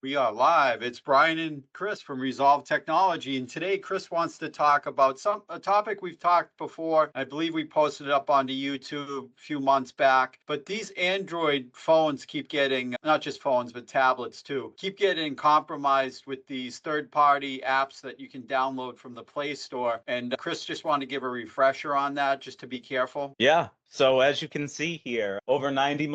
We are live. It's Brian and Chris from Resolve Technology. And today, Chris wants to talk about a topic we've talked before. I believe we posted it up onto YouTube a few months back. But these Android phones keep getting, not just phones, but tablets too, keep getting compromised with these third-party apps that you can download from the Play Store. And Chris just wanted to give a refresher on that, just to be careful. Yeah. So as you can see here, over 90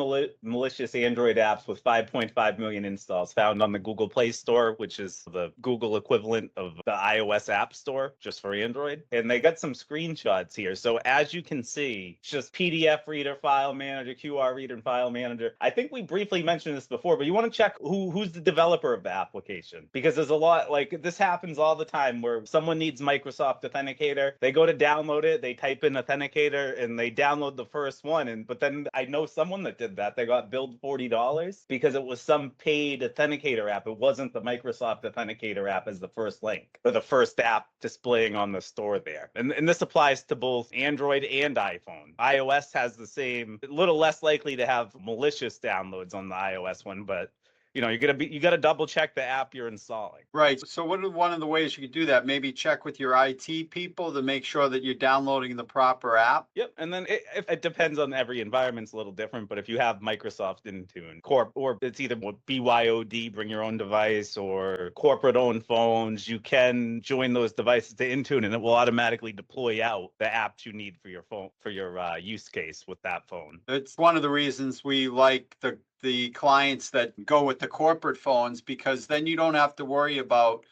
malicious Android apps with 5.5 million installs found on the Google Play Store, which is the Google equivalent of the iOS App Store, just for Android. And they got some screenshots here. So as you can see, it's just PDF reader, file manager, QR reader, and file manager. I think we briefly mentioned this before, but you want to check who's the developer of the application, because there's a lot, like, this happens all the time where someone needs Microsoft Authenticator. They go to download it, they type in Authenticator, and they download the first one, but then I know someone that did that. They got billed $40 because it was some paid authenticator app. It wasn't the Microsoft Authenticator app as the first link or the first app displaying on the store there. And this applies to both Android and iPhone. iOS has the same, a little less likely to have malicious downloads on the iOS one, but you got to double check the app you're installing. Right. So one of the ways you could do that, maybe check with your IT people to make sure that you're downloading the proper app. Yep. And then it depends on every environment's a little different, but if you have Microsoft Intune or it's either BYOD, bring your own device, or corporate owned phones, you can join those devices to Intune and it will automatically deploy out the apps you need for your phone, for your use case with that phone. It's one of the reasons we like the clients that go with the corporate phones, because then you don't have to worry about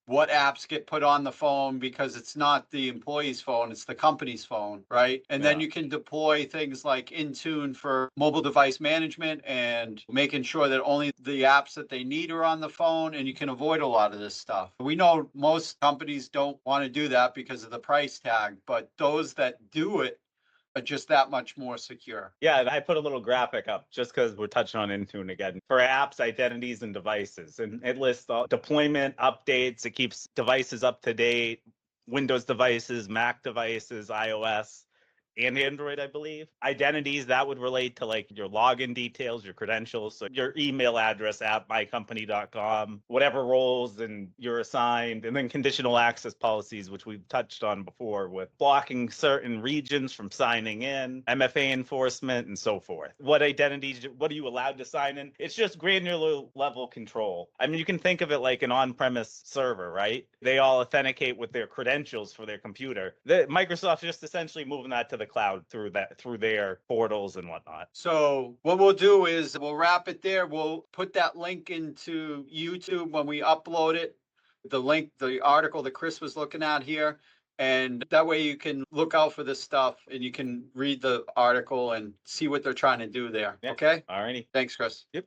what apps get put on the phone, because it's not the employee's phone, it's the company's phone, right? And then you can deploy things like Intune for mobile device management and making sure that only the apps that they need are on the phone, and you can avoid a lot of this stuff. We know most companies don't want to do that because of the price tag, but those that do it are just that much more secure. Yeah, and I put a little graphic up just because we're touching on Intune again. For apps, identities, and devices. And it lists all deployment, updates. It keeps devices up to date, Windows devices, Mac devices, iOS, and Android, I believe. Identities, that would relate to like your login details, your credentials, so your email address at mycompany.com, whatever roles and you're assigned, and then conditional access policies, which we've touched on before with blocking certain regions from signing in, MFA enforcement, and so forth. What identities, what are you allowed to sign in? It's just granular level control. I mean, you can think of it like an on-premise server, right? They all authenticate with their credentials for their computer. Microsoft's just essentially moving that to the cloud through their portals and whatnot. So what we'll do is we'll wrap it there. We'll put that link into YouTube when we upload it. The link, the article that Chris was looking at here. And that way you can look out for this stuff and you can read the article and see what they're trying to do there. Yeah. Okay? All righty. Thanks, Chris. Yep.